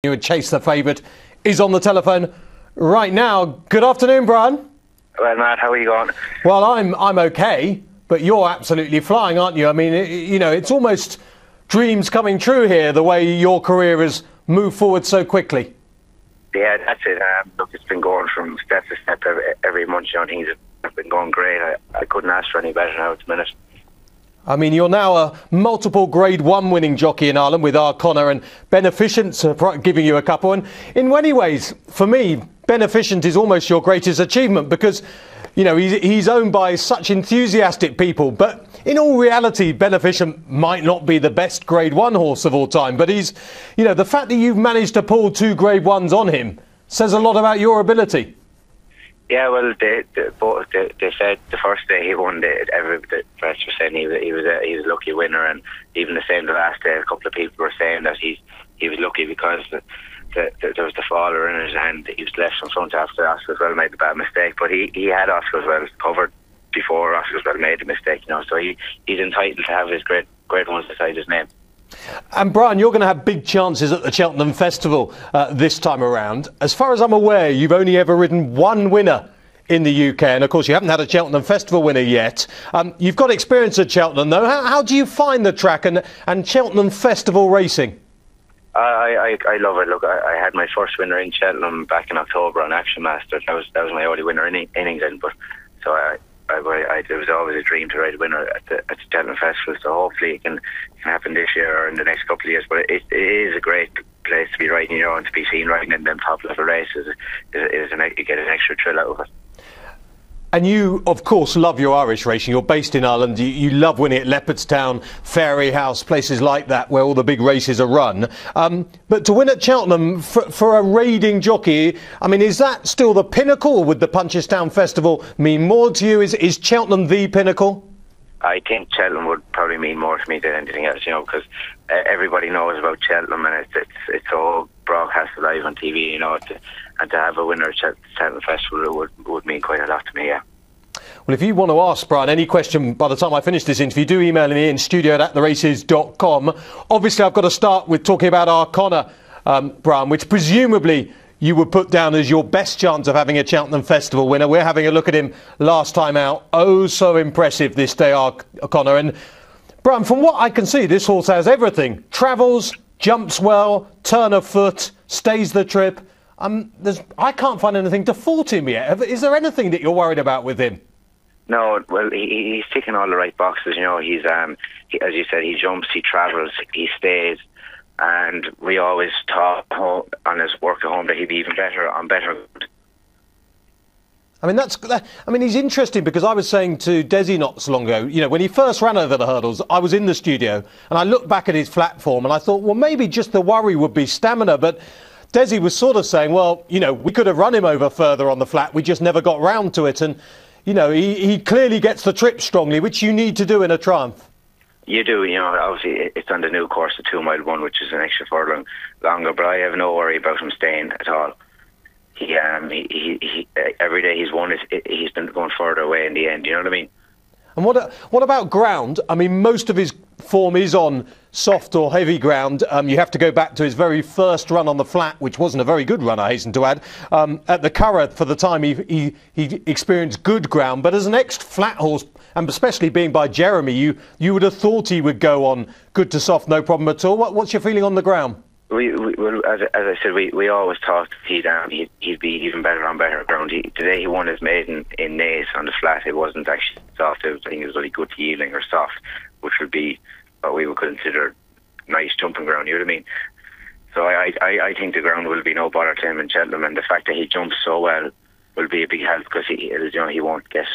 You would chase the favourite is on the telephone right now. Good afternoon, Bryan. Well, Matt, how are you going? Well, I'm okay, but you're absolutely flying, aren't you? I mean, it's almost dreams coming true here, the way your career has moved forward so quickly. Yeah, that's it. Look, it's been going from step to step every month. Things have been going great. I couldn't ask for any better now at the minute. I mean, you're now a multiple Grade 1 winning jockey in Ireland with our Conor, and Beneficent's giving you a couple. And in many ways, for me, Beneficent is almost your greatest achievement because, he's owned by such enthusiastic people. But in all reality, Beneficent might not be the best Grade 1 horse of all time. But he's, the fact that you've managed to pull 2 Grade 1s on him says a lot about your ability. Yeah, well, they said the first day he won, the press were saying he was a lucky winner, and even the same the last day, a couple of people were saying that he was lucky because there was the faller in it and he was left in front after Oscarswell made the bad mistake. But he had Oscarswell covered before Oscarswell made the mistake, so he's entitled to have his grade ones beside his name. And Bryan, you're going to have big chances at the Cheltenham Festival this time around. As far as I'm aware, you've only ever ridden one winner in the UK, and of course you haven't had a Cheltenham Festival winner yet. You've got experience at Cheltenham, though. How do you find the track and Cheltenham Festival racing? I love it. Look, I had my first winner in Cheltenham back in October on Action Master. That was my only winner in England, but so it was always a dream to ride a winner at the Cheltenham Festival. So hopefully it can happen this year or in the next couple of years. But it is a great place to be riding, and to be seen riding in them top level races. You get an extra thrill out of it. And you, of course, love your Irish racing. You're based in Ireland. You love winning at Leopardstown, Fairyhouse, places like that where all the big races are run. But to win at Cheltenham for a raiding jockey, I mean, is that still the pinnacle? Would the Punchestown Festival mean more to you? Is Cheltenham the pinnacle? I think Cheltenham would probably mean more to me than anything else, because everybody knows about Cheltenham and it's all broadcast live on TV, and to have a winner at Cheltenham Festival would mean quite a lot to me, yeah. Well, if you want to ask Bryan any question by the time I finish this interview, do email me in studio@theraces.com. Obviously, I've got to start with talking about our Conor, Bryan, which presumably you would put down as your best chance of having a Cheltenham Festival winner. We're having a look at him last time out. Oh, so impressive this day, our Conor. And Bryan, from what I can see, this horse has everything. Travels, jumps well, turn of foot, stays the trip. I can't find anything to fault him yet. Is there anything that you're worried about with him? No, well, he's ticking all the right boxes. He's as you said, he jumps, he travels, he stays, and we always thought on his work at home that he'd be even better on better. I mean, he's interesting because I was saying to Desi not so long ago, when he first ran over the hurdles, I was in the studio and I looked back at his flat form and I thought, well, maybe just the worry would be stamina, but Desi was sort of saying, well, we could have run him over further on the flat. We just never got round to it. And, he clearly gets the trip strongly, which you need to do in a Triumph. You do, obviously it's on the new course, the 2 mile one, which is an extra furlong longer, but I have no worry about him staying at all. He every day he's won, he's been going further away in the end, you know what I mean? And what about ground? I mean, most of his form is on soft or heavy ground. You have to go back to his very first run on the flat, which wasn't a very good run, I hasten to add. At the Curragh, for the time, he experienced good ground. But as an ex-flat horse, and especially being by Jeremy, you would have thought he would go on good to soft, no problem at all. What's your feeling on the ground? Well, as I said, we always thought he'd be even better on better ground. Today he won his maiden in Naas on the flat. It wasn't actually soft. I think it was really good yielding or soft, which would be what we would consider nice jumping ground. You know what I mean? So I think the ground will be no bother to him in Cheltenham, and the fact that he jumps so well will be a big help because he won't get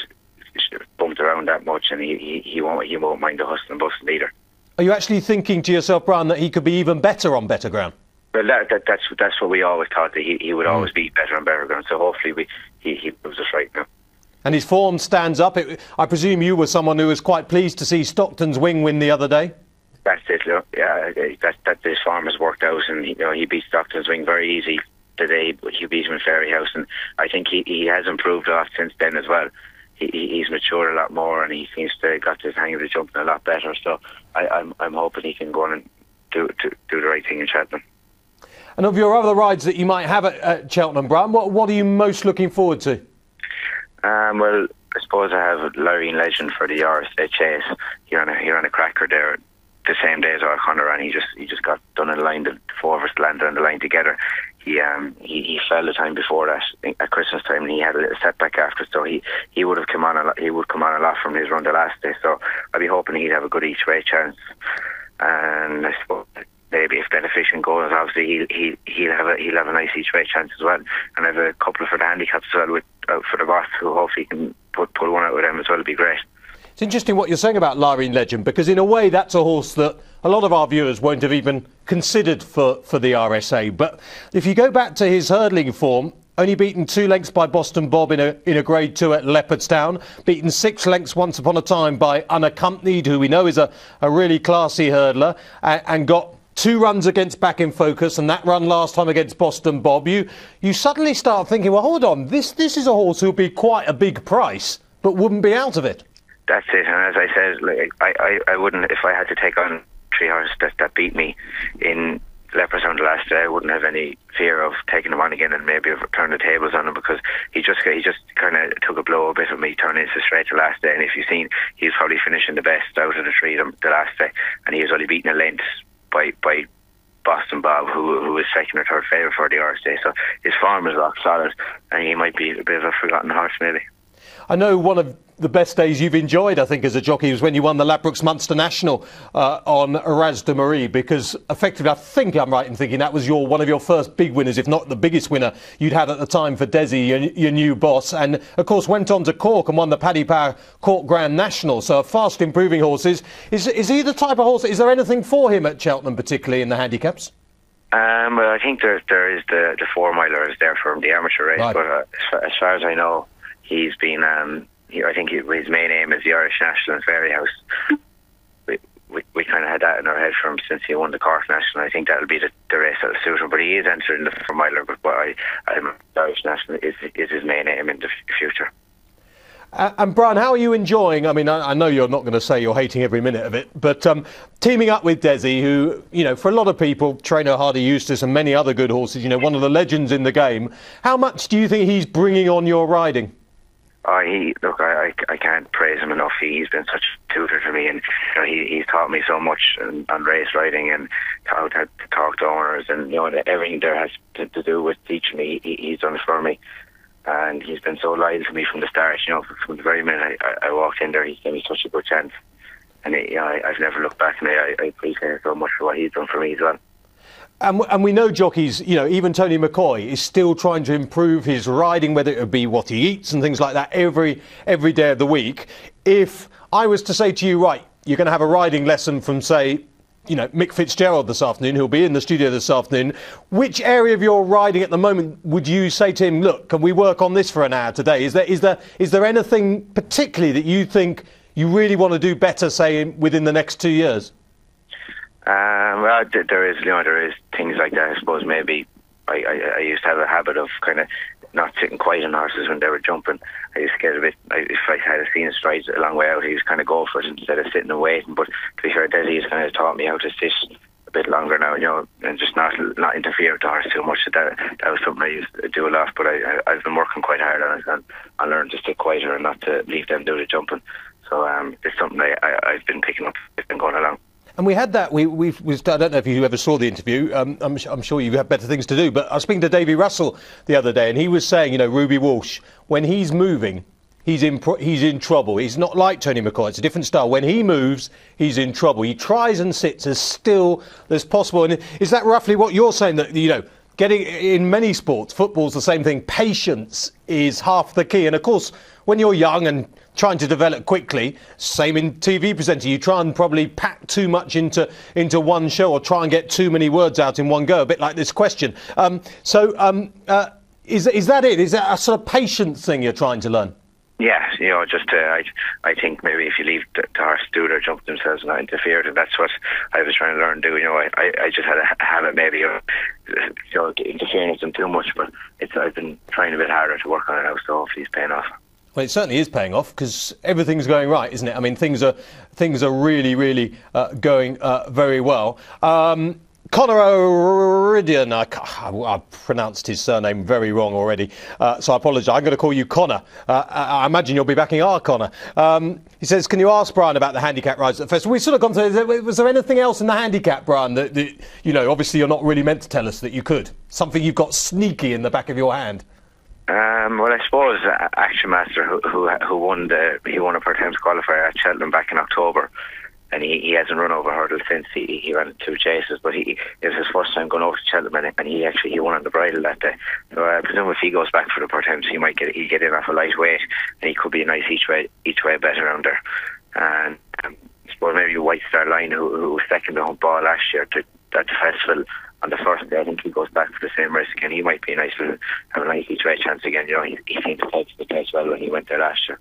bumped around that much, and he won't mind the hustle and bustle either. Are you actually thinking to yourself, Bryan, that he could be even better on better ground? Well, that's what we always thought, that he would always be better on better ground. So hopefully he proves us right now. And his form stands up. I presume you were someone who was quite pleased to see Stockton's Wing win the other day? That's it, yeah. That his form has worked out, and he beat Stockton's Wing very easy today. He beat him in Fairyhouse, and I think he has improved a lot since then as well. He's matured a lot more, and he seems to got his hang of the jumping a lot better. So I'm hoping he can go on and do the right thing in Cheltenham. And of your other rides that you might have at Cheltenham, Bryan, what are you most looking forward to? Well, I suppose I have Loreen Legend for the RSA Chase. He ran a cracker there the same day as our Conor, and he just got done in the line. The four of us landed on the line together. He fell the time before that at Christmas time, and he had a little setback after. So he would have come on a lot. He would come on a lot from his run the last day. So I'd be hoping he'd have a good each way chance. And I suppose maybe if Beneficent goes, obviously he'll have a nice each way chance as well. And I have a couple for the handicaps as well with for the boss, who hopefully can pull one out with them as well. It'd be great. It's interesting what you're saying about Loreen Legend, because in a way that's a horse that a lot of our viewers won't have even considered for the RSA. But if you go back to his hurdling form, only beaten 2 lengths by Boston Bob in a Grade 2 at Leopardstown, beaten 6 lengths once upon a time by Unaccompanied, who we know is a really classy hurdler, and got 2 runs against Back in Focus, and that run last time against Boston Bob. You suddenly start thinking, well, hold on, this is a horse who'll be quite a big price, but wouldn't be out of it. That's it, and as I said, I wouldn't, if I had to take on 3 horses that beat me in Leopardstown the last day, I wouldn't have any fear of taking him on again and maybe turn the tables on him, because he just kind of took a blow a bit of me turning into straight the last day. And if you've seen, he's probably finishing the best out of the 3 the last day, and he was only beaten a length by Boston Bob, who is second or third favourite for the RSA. So his form is rock solid, and he might be a bit of a forgotten horse maybe. I know one of the best days you've enjoyed, I think, as a jockey was when you won the Ladbrokes Munster National on Raz de Marie, because effectively, I think I'm right in thinking that was one of your first big winners, if not the biggest winner you'd had at the time for Desi, your new boss, and of course went on to Cork and won the Paddy Power Cork Grand National. So a fast improving horse. Is he the type of horse? Is there anything for him at Cheltenham, particularly in the handicaps? Well, I think there is the 4 miler is there for him, the amateur race, right. But as far as I know, he's been. I think his main aim is the Irish National and Fairy House. We kind of had that in our head for him since he won the Cork National. I think that'll be the race that'll suit him. But he is entering the 4 miler. But the Irish National is his main aim in the future. And Bryan, how are you enjoying? I mean, I know you're not going to say you're hating every minute of it, but teaming up with Desi, who, for a lot of people, trainer Hardy Eustace and many other good horses, one of the legends in the game. How much do you think he's bringing on your riding? I can't praise him enough. He's been such a tutor to me, and he's taught me so much on race riding and how to talk to owners, and everything there has to do with teaching me. He's done it for me, and he's been so loyal to me from the start. From the very minute I walked in there, he gave me such a good chance, and I've never looked back, and I appreciate it so much for what he's done for me as well. And we know jockeys, even Tony McCoy is still trying to improve his riding, whether it be what he eats and things like that every day of the week. If I was to say to you, right, you're going to have a riding lesson from, say, Mick Fitzgerald this afternoon, who'll be in the studio this afternoon, which area of your riding at the moment would you say to him, look, can we work on this for an hour today? Is there anything particularly that you think you really want to do better, say, within the next 2 years? Well, there is things like that. I suppose maybe I used to have a habit of kind of not sitting quiet on horses when they were jumping. I used to get a bit. If I had seen strides a long way out, I used to kind of go for it instead of sitting and waiting. But to be fair, Desi has kind of taught me how to sit a bit longer now, and just not interfere with the horse too much. So that was something I used to do a lot. But I've been working quite hard on it, and I learned to sit quieter and not to leave them do the jumping. So it's something I've been picking up as been going along. And we had that. I don't know if you ever saw the interview. I'm sure you have better things to do. But I was speaking to Davy Russell the other day, and he was saying, Ruby Walsh, when he's moving, he's in trouble. He's not like Tony McCoy. It's a different style. When he moves, he's in trouble. He tries and sits as still as possible. And is that roughly what you're saying? That getting in many sports, football's the same thing. Patience is half the key. And of course, when you're young and trying to develop quickly, same in TV presenter, you try and probably pack too much into one show or try and get too many words out in one go, a bit like this question. Is that it? Is that a sort of patience thing you're trying to learn? Yeah, I think maybe if you leave the horse do their jump themselves and not interfere, and that's what I was trying to learn to do. I just had a habit maybe of interfering with them too much, but I've been trying a bit harder to work on it now, so hopefully it's paying off. Well, it certainly is paying off because everything's going right, isn't it? I mean, things are really, really going very well. Conor O'Ridian. I pronounced his surname very wrong already, so I apologise. I'm going to call you Conor. I imagine you'll be backing our Conor. He says, can you ask Bryan about the handicap rides at the festival? We've sort of gone to, was there anything else in the handicap, Bryan, that obviously you're not really meant to tell us that you could? Something you've got sneaky in the back of your hand? Well, I suppose Action Master, who won a part-time qualifier at Cheltenham back in October, and he hasn't run over hurdles since. He ran 2 chases, but it was his first time going over to Cheltenham, and he won on the bridle that day. So I presume if he goes back for the part-time, he might get in off a lightweight, and he could be a nice each way bet around there. And I suppose maybe White Star Line, who was second to hump ball last year at the festival. On the first day, I think he goes back for the same race again. He might be have a nice each way chance again. He seemed to take the place well when he went there last year.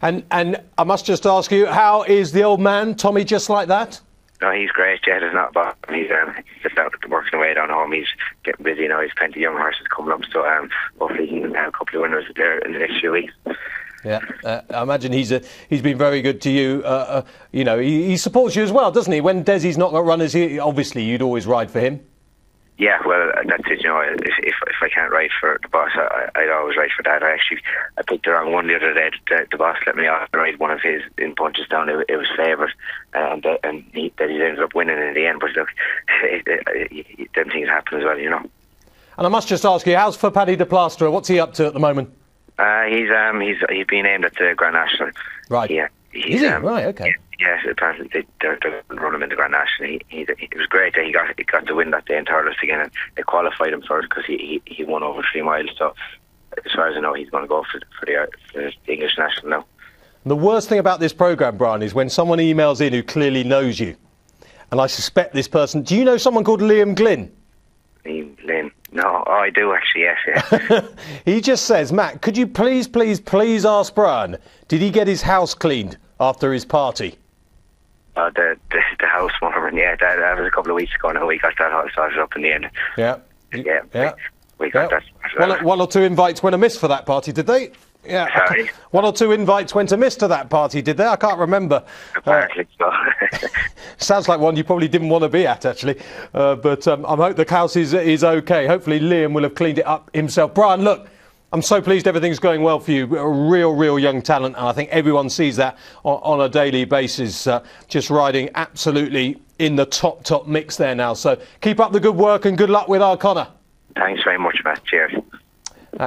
And I must just ask you, how is the old man, Tommy, just like that? No, he's great. Jed is not bad. He's just out working away down home. He's getting busy now. He's plenty of young horses coming up, so hopefully he can have a couple of winners there in the next few weeks. Yeah, I imagine he's been very good to you. He supports you as well, doesn't he? When Desi's not got runners, obviously you'd always ride for him. Yeah, well, that's it. If I can't ride for the boss, I'd always ride for Dad. I picked the wrong one the other day. The boss let me off and ride one of his in punches down. It was favoured, and he ended up winning in the end. But look, them things happen as well, And I must just ask you, how's for Paddy de Plasterer? What's he up to at the moment? He's been named at the Grand National. Right. Yeah. Is he? Right. Okay. Yes, apparently they're running him in the Grand National. It was great that he got to win that day in Thurles again, and they qualified him for it because he won over 3 miles. So as far as I know, he's going to go for the English National now. The worst thing about this programme, Bryan, is when someone emails in who clearly knows you, and I suspect this person. Do you know someone called Liam Glynn? Liam? No, I do actually. Yes, yeah. He just says, Matt, could you please ask Bryan, did he get his house cleaned after his party? The house warming, yeah, that was a couple of weeks ago now. We got that all sorted up in the end. Yeah. We got that. One or 2 invites went amiss for that party, did they? Yeah. Sorry? 1 or 2 invites went amiss to that party, did they? I can't remember. Apparently so. Sounds like one you probably didn't want to be at, actually. But I hope the house is okay. Hopefully Liam will have cleaned it up himself. Bryan, look, I'm so pleased everything's going well for you. A real young talent, and I think everyone sees that on a daily basis. Just riding absolutely in the top mix there now. So keep up the good work and good luck with our Conor. Thanks very much, Matt. Cheers.